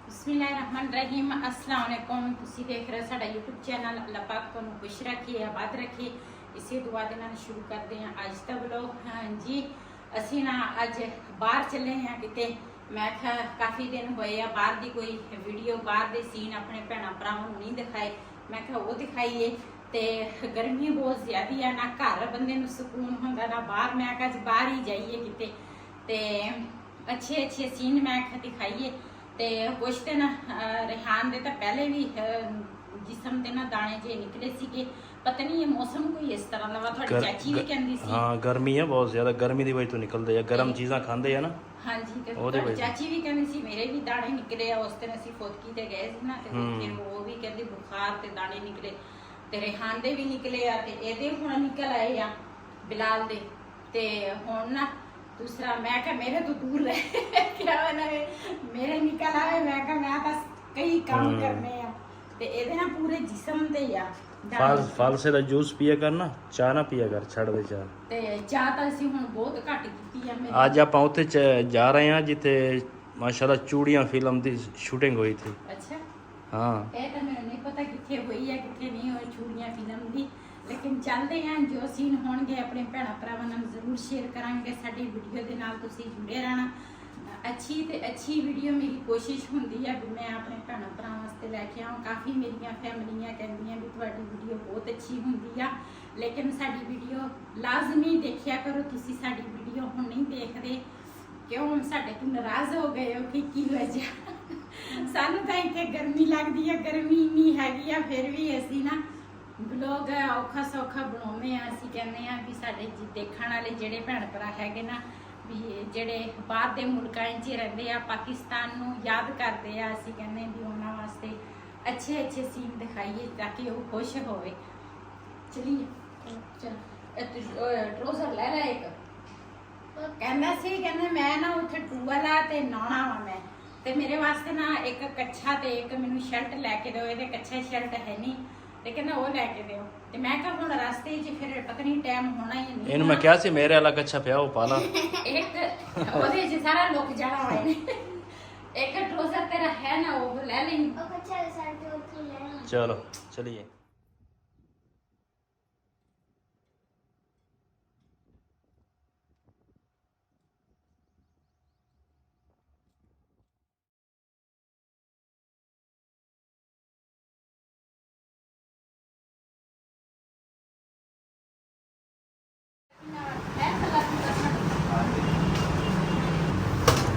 बिस्मिल्लाहिर्रहमानिर्रहीम अस्सलाम वालेकुम। तुसी देख रहे हो साडा यूट्यूब चैनल। अल्लाह पाक तुहानू खुश रखे, आबाद रखे, इसी दुआ दे नाल शुरू करते हैं अज दा व्लॉग। हाँ जी, असी ना अज बाहर चले हैं किते। मैं काफ़ी दिन होए आ बाहर दी कोई वीडियो बाहर दे सीन अपने भैणा भरावां नूं नहीं दिखाए। मैं वो दिखाईए ते गर्मी बहुत ज़्यादा है, ना घर बंदे नूं सुकून हुंदा ना बाहर। मैं अज बाहर ही जाइए किते ते अच्छे अच्छे सीन मैं दिखाइए। ते कुछ दिन रिहान दे तां पहले भी जिसम ते ना दाने जे निकले सीगे। पता नहीं ये मौसम कोई इस तरह दा वा। तुहाडी चाची भी कहंदी सी हाँ गर्मी है बहुत ज्यादा, गर्मी दी वजह तो निकलदे आ, गर्म चीज़ां खांदे आ ना। हाँ जी, ते तुहाडी चाची भी कहंदी सी मेरे भी दाने निकले आ। उस दिन असीं फुदकी ते गए सी ना, ते फिर वो भी कहंदी बुखार ते दाने निकले, ते रिहान दे भी निकले आ, ते एदे हुण निकल आए आ बिलाल दे। ते हुण ना दूसरा मैं क्या मेरे तो दूर रहे क्या मेरे निकल आए। मैं क्या मैं तो कई काम करने आ, ते एदे ना पूरे जिस्म ते आ। फालसे दा जूस पिया कर ना, चाह ना पिया कर, छड़ दे चाह। ते चाह तां असीं हुण बहुत घट कीती आ। मेरी आज आपां उत्थे जा रहे हैं जिथे माशाल्लाह चूड़ियां फिल्म दी शूटिंग हुई थी। अच्छा हाँ ये तो मैंने नहीं पता कित्थे हुई है कित्थे नहीं हुई चूड़ियां फिल्म दी, लेकिन चलते हैं जो सीन होणगे अपने भैणा भरावां नाल जरूर शेयर करांगे। साडी वीडियो दे नाल तुसीं जुड़े रहना। अच्छी ते अच्छी वीडियो मेरी कोशिश हुंदी है भी मैं अपने भैणा भरावां वास्ते लैके आवां। काफ़ी मेरियां फैमिलियां कहंदियां भी तुहाडी वीडियो बहुत अच्छी हुंदी आ, लेकिन साडी वीडियो लाजमी देखिया करो। तुसीं साडी वीडियो हुण नहीं देखदे क्यों? साडे तो नाराज़ हो गए हो कि की वजह? सानू तां इत्थे गर्मी लगदी है, गर्मी इन्नी हैगी आ, फिर भी असीं ना ब्लॉग औखा सौखा बनाउने आ। असीं कहने आ भी साडे देखण वाले जिहड़े भैण भरा हैगे ना भी जिहड़े बाहर दे मुल्कां 'च रहिंदे आ, पाकिस्तान नूं याद करदे आ, असीं कहने भी उन्हां वास्ते अच्छे अच्छे सीन दिखाइए ताकि वो खुश होवे। चलिए चल ट्रोज़र ले लै एक। कहंदा सी कहंदा मैं ना उत्थे टूअल आ ते नहाउणा वा मैं, ते मेरे वास्ते ना एक कच्छा ते एक मैनूं शर्ट लैके दिओ। इहदे कच्छा शर्ट है नहीं, ते कहंदा वो लैके दिओ। ते मैं कहा हुण रस्ते 'च फिर पता नहीं टाइम होना ही नहीं। इन्हूं मैं क्या सी मेरे वाला कच्छा पिया वो पाला एक ओदे 'च सारा लुक जाना होए ने। एक ट्रोज़र तेरा है ना वो ले लें। ओ कच्छा शर्ट उत्थे ले लो। चलो चलिए।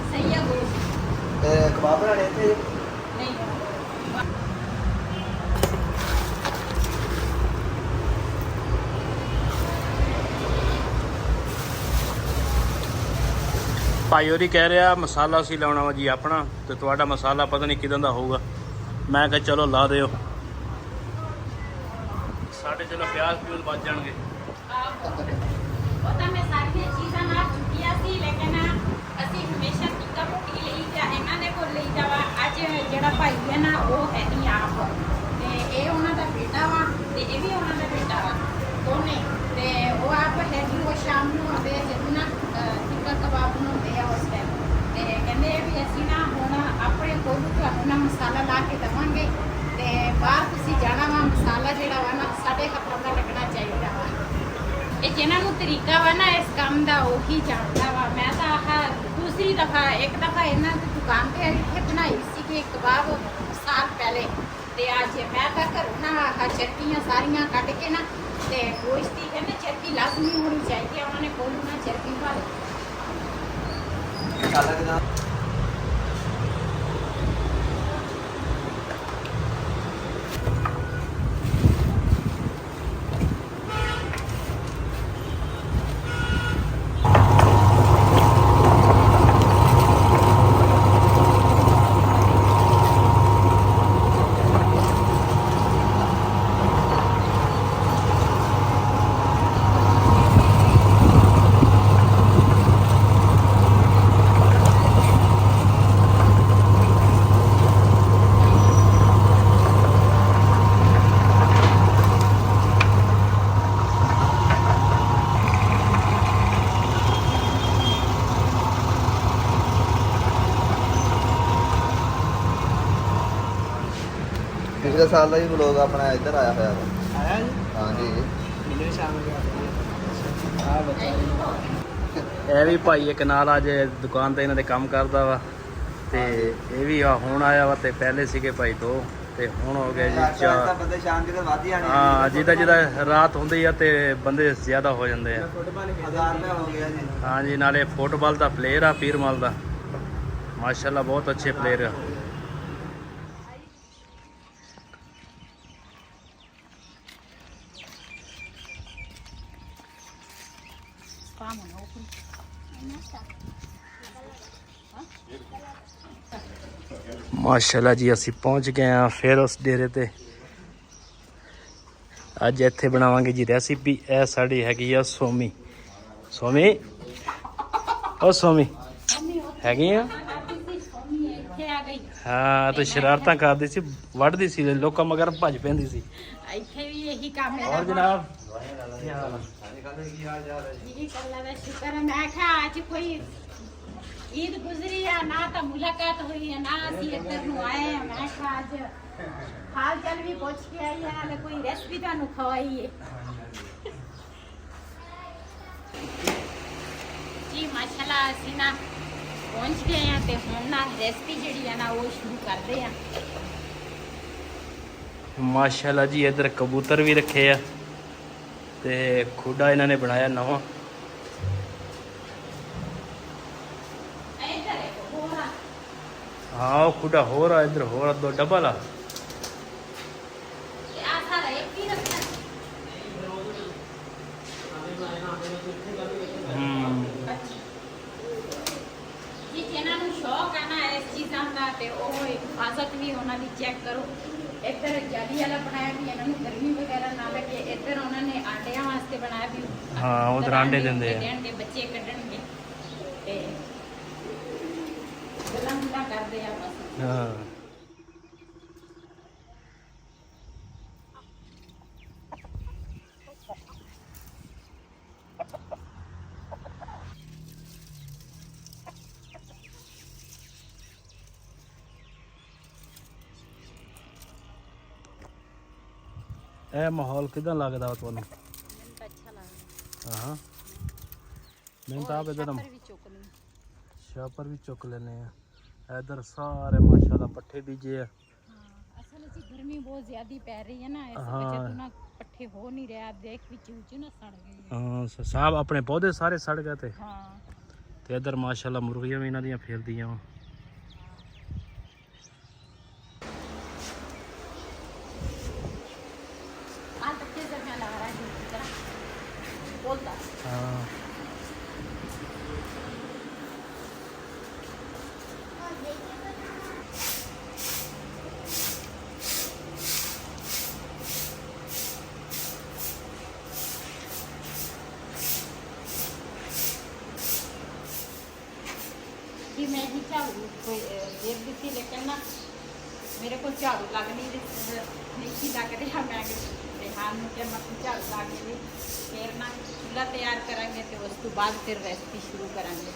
सही है वो कबाब बनाने थे। नहीं ਭਾਈ ਹੋਰੀ ਕਹਿ ਰਿਹਾ ਮਸਾਲਾ ਅਸੀਂ ਲਾਉਣਾ ਵਾ ਜੀ ਆਪਣਾ, ਤੇ ਤੁਹਾਡਾ ਮਸਾਲਾ ਪਤਾ ਨਹੀਂ ਕਿਦਾਂ ਦਾ ਹੋਊਗਾ। ਮੈਂ ਕਿਹਾ ਚਲੋ ਲਾ ਦਿਓ, ਸਾਡੇ ਚਲੋ ਪਿਆਜ਼ ਪਿਊਜ਼ ਵੱਜ ਜਾਣਗੇ। पता मैं सारी चीज़ां ना चुकिया सी, लेकिन असी हमेशा टिक्का मुक्की लई जा इन्हां दे कोल लई जावा। अज जिहड़ा भाई है ना वो है नहीं आप, ते ये उन्हां दा बेटा वा ते ये भी उन्हां दा बेटा वा, दोने। ते वो आप है जी वो शाम नूं आउंदे आ जदों ना टिक्का कबाब बनाउंदे आ उस टाइम, ते कहंदे भी असीं ना हुण अपने कोल तुहानूं ना मसाला ला के देवांगे, ते बाहर तुसीं जाना वा मसाला जिहड़ा वा ना साडे हत्थां दा लगना चाहीदा वा। ਇਹ ਜਿਹਨਾਂ ਨੂੰ ਤਰੀਕਾ ਵਾ ਨਾ ਇਸ ਕੰਮ ਦਾ ਉਹੀ ਜਾਣਦਾ ਵਾ। ਮੈਂ ਤਾਂ ਆਹ ਦੂਸਰੀ ਦਫਾ ਇੱਕ ਦਫਾ ਇਹਨਾਂ ਦੀ ਦੁਕਾਨ ਤੇ ਇੱਥੇ ਬਣਾਈ ਸੀ ਕਿ ਕਬਾਬ ਸਾਲ ਪਹਿਲੇ, ਤੇ ਅੱਜ ਮੈਂ ਤਾਂ ਘਰੋਂ ਨਾ ਆਹ ਚਰਬੀਆਂ ਸਾਰੀਆਂ ਕੱਢ ਕੇ ਨਾ ਤੇ ਗੋਸ਼ਤ ਦੀ ਕਹਿੰਦੇ ਚਰਬੀ ਲਾਜ਼ਮੀ ਹੋਣੀ ਚਾਹੀਦੀ ਹੈ। ਉਹਨਾਂ ਨੇ ਕੋਲ ਨਾ ਚਰਬੀ ਪਾ ਲਈ। ਪਿਛਲੇ ਸਾਲ ਦਾ ਹੀ ਵਲੋਗ ਆਪਣਾ ਇੱਧਰ ਆਇਆ ਹੋਇਆ ਵਾ। ਆਇਆ ਜੀ ਹਾਂਜੀ ਮਿਲੇ ਸ਼ਾਮ ਨੂੰ ਆ ਬੱਚਾ ਇਹ ਵੀ ਭਾਈ ਇੱਕ ਨਾਲ ਅੱਜ ਦੁਕਾਨ ਤੇ ਇਹਨਾਂ ਦੇ ਕੰਮ ਕਰਦਾ ਵਾ ਤੇ ਇਹ ਵੀ ਹੁਣ ਆਇਆ ਵਾ ਤੇ ਪਹਿਲੇ ਸੀਗੇ ਭਾਈ 2 ਤੇ ਹੁਣ ਹੋ ਗਏ ਜੀ ਤਾਂ 4। ਬੰਦੇ ਸ਼ਾਮ ਦੇ ਵੱਧ ਹੀ ਆਣੇ ਹਾਂ ਜਿੱਦਾਂ ਰਾਤ ਹੁੰਦੀ ਆ ਤੇ ਬੰਦੇ ਜ਼ਿਆਦਾ ਹੋ ਜਾਂਦੇ ਆ। ਫੁੱਟਬਾਲ 1000 ਰੁਪਏ ਹੋ ਗਿਆ ਜੀ। ਹਾਂਜੀ ਨਾਲੇ ਫੁੱਟਬਾਲ ਦਾ ਪਲੇਅਰ ਆ ਪੀਰਮਲ ਦਾ ਮਾਸ਼ਾਅੱਲਾ ਬਹੁਤ ਅੱਛੇ ਪਲੇਅਰ ਆ। ਮਾਸ਼ਾਅੱਲਾ ਜੀ ਅਸੀਂ ਪਹੁੰਚ ਗਏ ਆ ਫਿਰ ਉਸ ਡੇਰੇ ਤੇ। ਅੱਜ ਇੱਥੇ ਬਣਾਵਾਂਗੇ ਜੀ ਰੈਸਿਪੀ। ਇਹ ਸਾਡੀ ਹੈਗੀ ਆ ਸੋਮੀ। ਸੋਮੀ ਉਹ ਸੋਮੀ ਹੈਗੀ ਆ। ਹਾਂ ਤੇ ਸ਼ਰਾਰਤਾਂ ਕਰਦੀ ਸੀ ਵੱਢਦੀ ਸੀ ਲੋਕਾਂ ਮਗਰ ਭੱਜ ਪੈਂਦੀ ਸੀ। ਇੱਥੇ ਵੀ ਇਹੀ ਕੰਮ ਹੈ। ਹੋਰ ਜਨਾਬ ਜੀ ਅੱਲਾ ਦਾ ਸ਼ੁਕਰ ਹੈ। ਮੈਂ ਕਿਹਾ ਅੱਜ ਕੋਈ ਈਦ ਗੁਜ਼ਰੀ ਆ ਨਾ ਤਾਂ ਮੁਲਾਕਾਤ ਹੋਈ ਹੈ ਨਾ ਅਸੀਂ ਇੱਧਰ ਨੂੰ ਆਏ ਆ। ਮੈਂ ਕਿਹਾ ਅੱਜ ਹਾਲ ਚਾਲ ਵੀ ਪੁੱਛ ਕੇ ਆਈ ਆ ਨਾਲੇ ਕੋਈ ਰੈਸਪੀ ਤੁਹਾਨੂੰ ਖਵਾਈ ਹੈ। ਜੀ ਮਾਸ਼ਾਅੱਲਾ ਅਸੀਂ ਨਾ ਪਹੁੰਚ ਗਏ ਆ ਤੇ ਹੁਣ ਨਾ ਰੈਸਪੀ ਜਿਹੜੀ ਆ ਨਾ ਉਹ ਸ਼ੁਰੂ ਕਰਦੇ ਆ। ਮਾਸ਼ਾਅੱਲਾ ਜੀ ਇੱਧਰ ਕਬੂਤਰ ਵੀ ਰੱਖੇ ਆ ਤੇ ਖੁੱਡਾ ਇਹਨਾਂ ਨੇ ਬਣਾਇਆ ਨਵਾਂ। ਇੱਧਰ ਇੱਕ ਹੋਰ ਆ। ਹਾਂ ਉਹ ਖੁੱਡਾ ਹੋਰ ਆ ਇੱਧਰ ਹੋਰ 2 ਡਬਲ ਆ। ਤੇ ਆ ਸਾਰਾ ਇੱਕ ਹੀ ਰੱਖਣਾ। ਜੀ ਜਿਹਨਾਂ ਨੂੰ ਸ਼ੌਕ ਆ ਨਾ ਇਸ ਚੀਜ਼ਾਂ ਦਾ ਤੇ ਉਹ ਹਿਫਾਜ਼ਤ ਵੀ ਉਹਨਾਂ ਦੀ ਚੈੱਕ ਕਰੋ। ਇੱਧਰ ਜਾਲੀ ਵਾਲਾ ਬਣਾਇਆ ਵੀ ਇਹਨਾਂ ਨੂੰ ਗਰਮੀ ਵਗੈਰਾ ਨਾ ਲੱਗੇ। ਇੱਧਰ ਉਹਨਾਂ ਨੇ ਆਂਡਿਆਂ ਵਾਸਤੇ ਬਣਾਇਆ ਵੀ। ਹਾਂ ਉਧਰ ਆਂਡੇ ਦਿੰਦੇ ਆ। ਦੇ ਬੱਚੇ ਕੱਢਣਗੇ ਤੇ ਗੱਲਾਂ ਗੁੱਲਾਂ ਕਰਦੇ ਆ ਬਸ। ਹਾਂ ਇਹ ਮਾਹੌਲ ਕਿਦਾਂ ਲੱਗਦਾ ਵਾ ਤੁਹਾਨੂੰ? ਮੈਨੂੰ ਤਾਂ ਅੱਛਾ ਲੱਗਦਾ। ਹਾਂ ਮੈਨੂੰ ਤਾਂ ਆਪ ਇੱਧਰ ਵੀ ਚੁੱਕ ਲਈ। ਸ਼ਾਪਰ ਵੀ ਚੁੱਕ ਲੈਨੇ ਆ। ਇੱਧਰ ਸਾਰੇ ਮਾਸ਼ਾਅੱਲਾ ਪੱਠੇ ਬੀਜੇ ਆ। ਹਾਂ ਅਸਲ ਵਿੱਚ ਗਰਮੀ ਬਹੁਤ ਜ਼ਿਆਦੀ ਪੈ ਰਹੀ ਹੈ ਨਾ ਇਸ ਹਾਂ। ਵਜ੍ਹਾ ਤੋਂ ਨਾ ਪੱਠੇ ਹੋ ਨਹੀਂ ਰਿਹਾ। ਦੇਖ ਵਿੱਚ ਵਿੱਚ ਨਾ ਸੜ ਗਏ। ਹਾਂ ਸਾਹਿਬ ਆਪਣੇ ਪੌਦੇ ਸਾਰੇ ਸੜ ਗਏ ਤੇ ਹਾਂ ਇੱਧਰ ਮਾਸ਼ਾਅੱਲਾ ਮੁਰਗੀਆਂ ਵੀ ਇਹਨਾਂ ਦੀਆਂ ਫਿਰਦੀਆਂ ਵਾ। ਆ ਬੱਚੇ ਜ਼ਰਨਾ ਲਾ ਰਹਾ ਹੈ ਜਰਾ ਬੋਲਦਾ। ਹਾਂ कि मैं ही झाड़ू देख दी थी लेकिन ना मेरे को झाड़ू लग नहीं लग रहा। मैं रेहान में क्या मतलब झाड़ू लग गई फिर ना चूल्हा तैयार करेंगे तो उस तो बाद फिर रेसिपी शुरू करेंगे।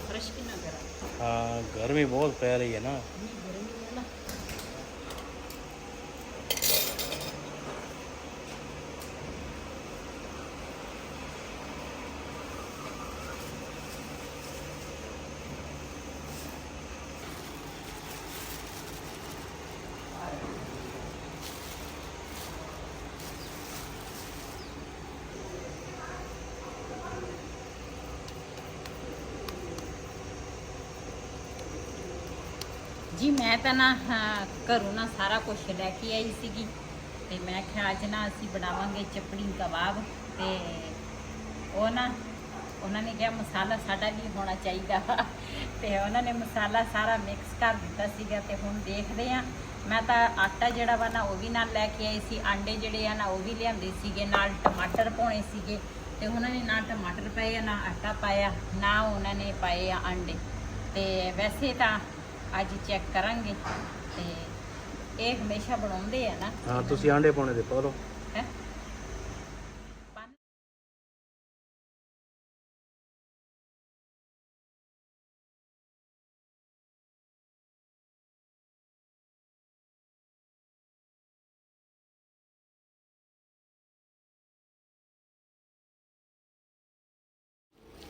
फ्रेश की ना करा। हाँ गर्मी बहुत पै रही है ना। ਜੀ ਮੈਂ ਤਾਂ ਨਾ ਘਰੋਂ ਨਾ ਸਾਰਾ ਕੁਝ ਲੈ ਕੇ ਆਈ ਸੀਗੀ ਤੇ ਮੈਂ ਕਿਹਾ ਅੱਜ ਨਾ ਅਸੀਂ ਬਣਾਵਾਂਗੇ ਚਪੜੀ ਕਬਾਬ ਤੇ ਉਹ ਨਾ ਉਹਨਾਂ ਨੇ ਕਿਹਾ ਮਸਾਲਾ ਸਾਡਾ ਵੀ ਹੋਣਾ ਚਾਹੀਦਾ ਵਾ ਤੇ ਉਹਨਾਂ ਨੇ ਮਸਾਲਾ ਸਾਰਾ ਮਿਕਸ ਕਰ ਦਿੱਤਾ ਸੀਗਾ ਤੇ ਹੁਣ ਦੇਖਦੇ ਆ। ਮੈਂ ਤਾਂ ਆਟਾ ਜਿਹੜਾ ਵਾ ਨਾ ਉਹ ਵੀ ਨਾਲ ਲੈ ਕੇ ਆਈ ਸੀ, ਆਂਡੇ ਜਿਹੜੇ ਆ ਨਾ ਉਹ ਵੀ ਲਿਆਂਦੇ ਸੀਗੇ, ਨਾਲ ਟਮਾਟਰ ਪਾਉਣੇ ਸੀਗੇ ਤੇ ਉਹਨਾਂ ਨੇ ਨਾ ਟਮਾਟਰ ਪਾਏ ਨਾ ਆਟਾ ਪਾਇਆ ਨਾ ਉਹਨਾਂ ਨੇ ਪਾਏ ਆ ਆਂਡੇ। ਤੇ ਵੈਸੇ ਤਾਂ ਅੱਜ ਚੈੱਕ ਕਰਾਂਗੇ ਤੇ ਇਹ ਹਮੇਸ਼ਾ ਬਣਾਉਂਦੇ ਆ ਨਾ। ਹਾਂ ਤੁਸੀਂ ਆਂਡੇ ਪਾਉਣੇ ਦੇ ਪਾ ਲਓ। ਹੈ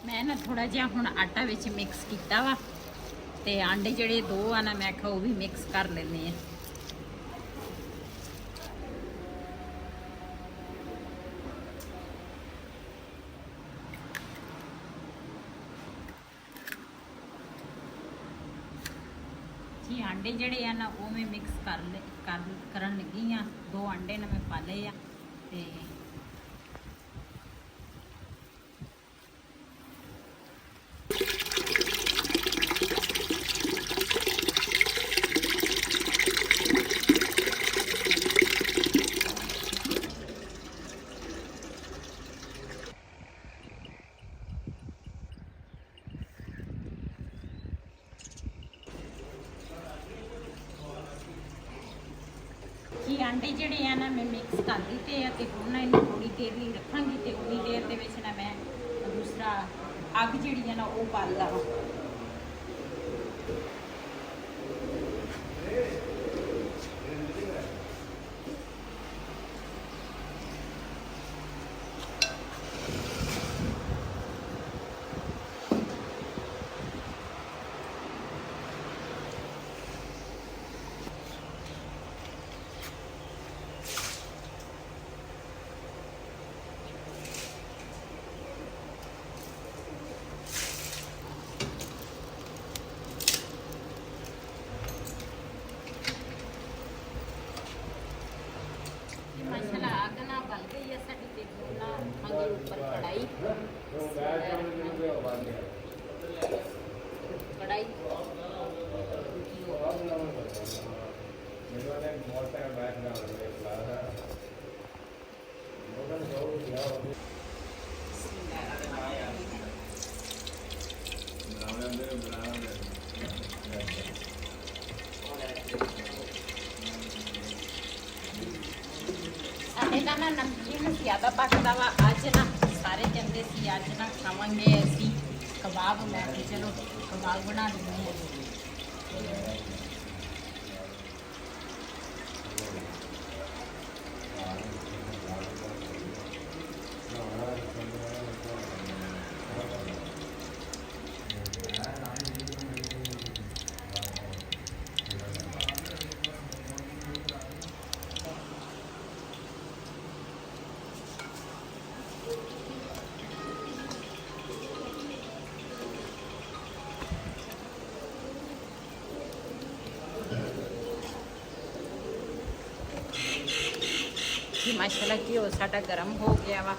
ਮੈਂ ਨਾ ਥੋੜਾ ਜਿਹਾ ਹੁਣ ਆਟਾ ਵਿੱਚ ਮਿਕਸ ਕੀਤਾ ਵਾ ਤੇ ਆਂਡੇ ਜਿਹੜੇ 2 ਆ ਨਾ ਮੈਂ ਕਿਹਾ ਉਹ ਵੀ ਮਿਕਸ ਕਰ ਲੈਂਦੇ ਆ। ਜੀ ਆਂਡੇ ਜਿਹੜੇ ਆ ਨਾ ਉਹ ਮੈਂ ਮਿਕਸ ਕਰਨ ਲੱਗੀ ਆ। 2 ਆਂਡੇ ਨਾ ਮੈਂ ਪਾ ਲਏ ਆ ਤੇ ਜੀ ਆਂਡੇ ਜਿਹੜੇ ਆ ਨਾ ਮੈਂ ਮਿਕਸ ਕਰ ਦਿੱਤੇ ਆ ਤੇ ਹੁਣ ਨਾ ਇਹਨੂੰ ਥੋੜੀ ਦੇਰ ਲਈ ਰੱਖਾਂਗੀ ਤੇ ਉਨੀ ਦੇਰ ਦੇ ਵਿੱਚ ਨਾ ਮੈਂ ਦੂਸਰਾ ਅੱਗ ਜਿਹੜੀ ਆ ਨਾ ਉਹ ਬਾਲ ਲਵਾਂ। ਮਸਾਲਾ ਅੱਗ ਨਾ ਬਲ ਗਈ ਹੈ ਸਾਡੀ ਤੇ ਹੁਣ ਨਾ ਰੱਖਾਂਗੇ ਉੱਪਰ ਕੜਾਈ। ਕੜਾਈ ਸਾਡੇ ਤਾਂ ਨਾ ਨਮਕੀਨ ਜ਼ਿਆਦਾ ਪੱਕਦਾ ਵਾ। ਅੱਜ ਨਾ ਸਾਰੇ ਕਹਿੰਦੇ ਸੀ ਅੱਜ ਨਾ ਖਾਵਾਂਗੇ ਅਸੀਂ ਕਬਾਬ। ਮੈਂ ਕਿਹਾ ਚਲੋ ਕਬਾਬ ਬਣਾ ਦਿੰਦੇ ਹਾਂ। कि माशाल्लाह घ्यो साडा गर्म हो गया वा।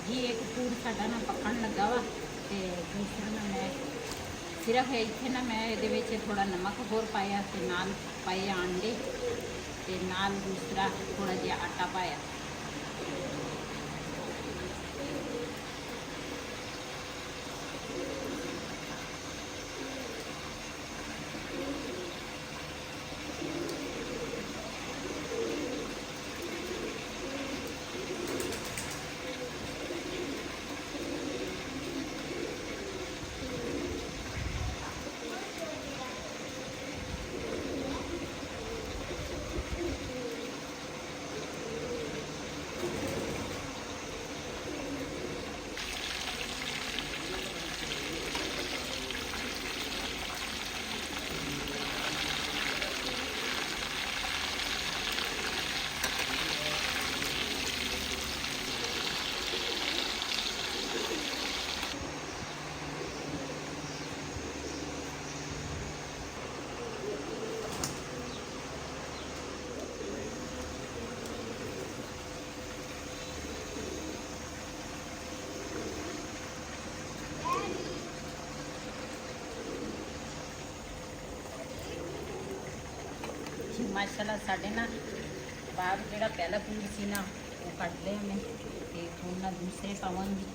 जी एक फूड साडा ना पकन लगा वा ते दूसरा ना मैं सिर्फ इत्थे ना मैं इहदे विच थोड़ा नमक होर पाया ते नाल पाए अंडे ते नाल दूसरा थोड़ा जिहा आटा पाया। ਮਾਸ਼ਾਅੱਲਾ ਸਾਡੇ ਨਾ ਬਾਗ ਜਿਹੜਾ ਪਹਿਲਾ ਪੂਰ ਸੀ ਨਾ ਉਹ ਕੱਟ ਲਿਆ ਉਹਨੇ ਤੇ ਹੁਣ ਨਾ ਦੂਸਰੇ ਪਾਵਾਂਗੀ।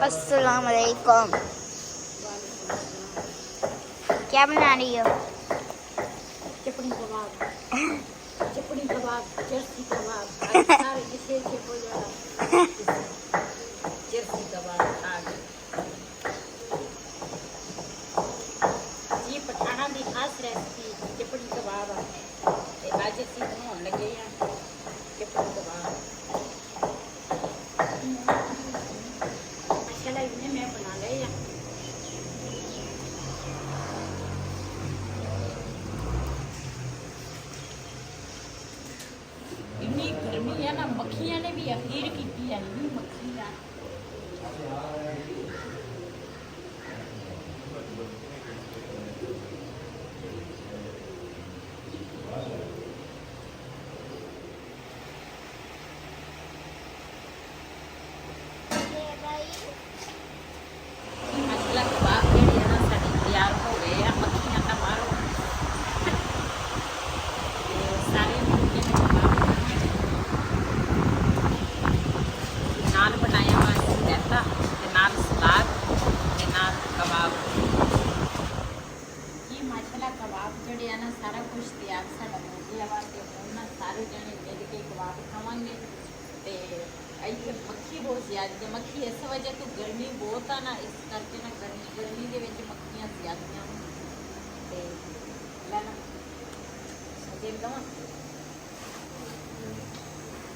अस्सलाम वालेकुम। क्या बना रही हो? चपड़ी कबाब, चपड़ी कबाब, जर्सी कबाब, सारे किसे के बोला जर्सी कबाब आ गए। ये पठाना दी खास रेसिपी चपड़ी कबाब है। आज असीं बनाउण लगे हैं चपड़ी कबाब। माशाल्लाह इन्हें मैं बना लए हैं। इन्नी गर्मी है ना, मक्खियां ने भी अखीर की है। इन्नी मक्खियां माशाल्लाह कबाब जेहड़े है ना साडे तैयार हो गए हैं। मक्खियां तो मारो ते सारे मुर्गे ने कबाब नाल बनाया हुआ रायता ते नाल सलाद ते नाल कबाब। ये माशाल्लाह कबाब जेहड़े है ना सारा कुछ तैयार साडा हो गया वा ते हुण ना सारे जने मिल के कबाब खावांगे। ते इत्थे मक्खी बहुत ज़्यादा है। मक्खी इस वजह तो गर्मी बहुत है ना, इस करके ना गर्मी के विच मक्खियां ज़्यादा ते लैना देख लवां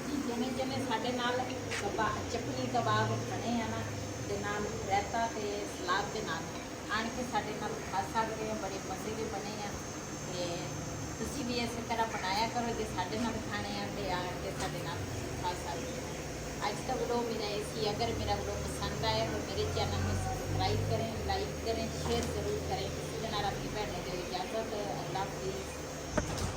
जी। जने जने साडे नाल कबाब चपली कबाब बने हैं ना ते नाल रायता ते सलाद के नाल आण के साडे नाल खा सकदे हो। बड़े मज़े के बने हैं ते तुसीं भी इस तरह बनाया करो। जे साडे नाल खाने हैं ते आण के साडे नाल खा सकदे हो। आज का व्लॉग मेरा ऐसी, अगर मेरा व्लॉग पसंद आए तो मेरे चैनल में सब्सक्राइब करें, लाइक करें, शेयर ज़रूर करें। किसी दिन अपनी भैन ने दो इजाज़त। अल्लाह हाफिज़।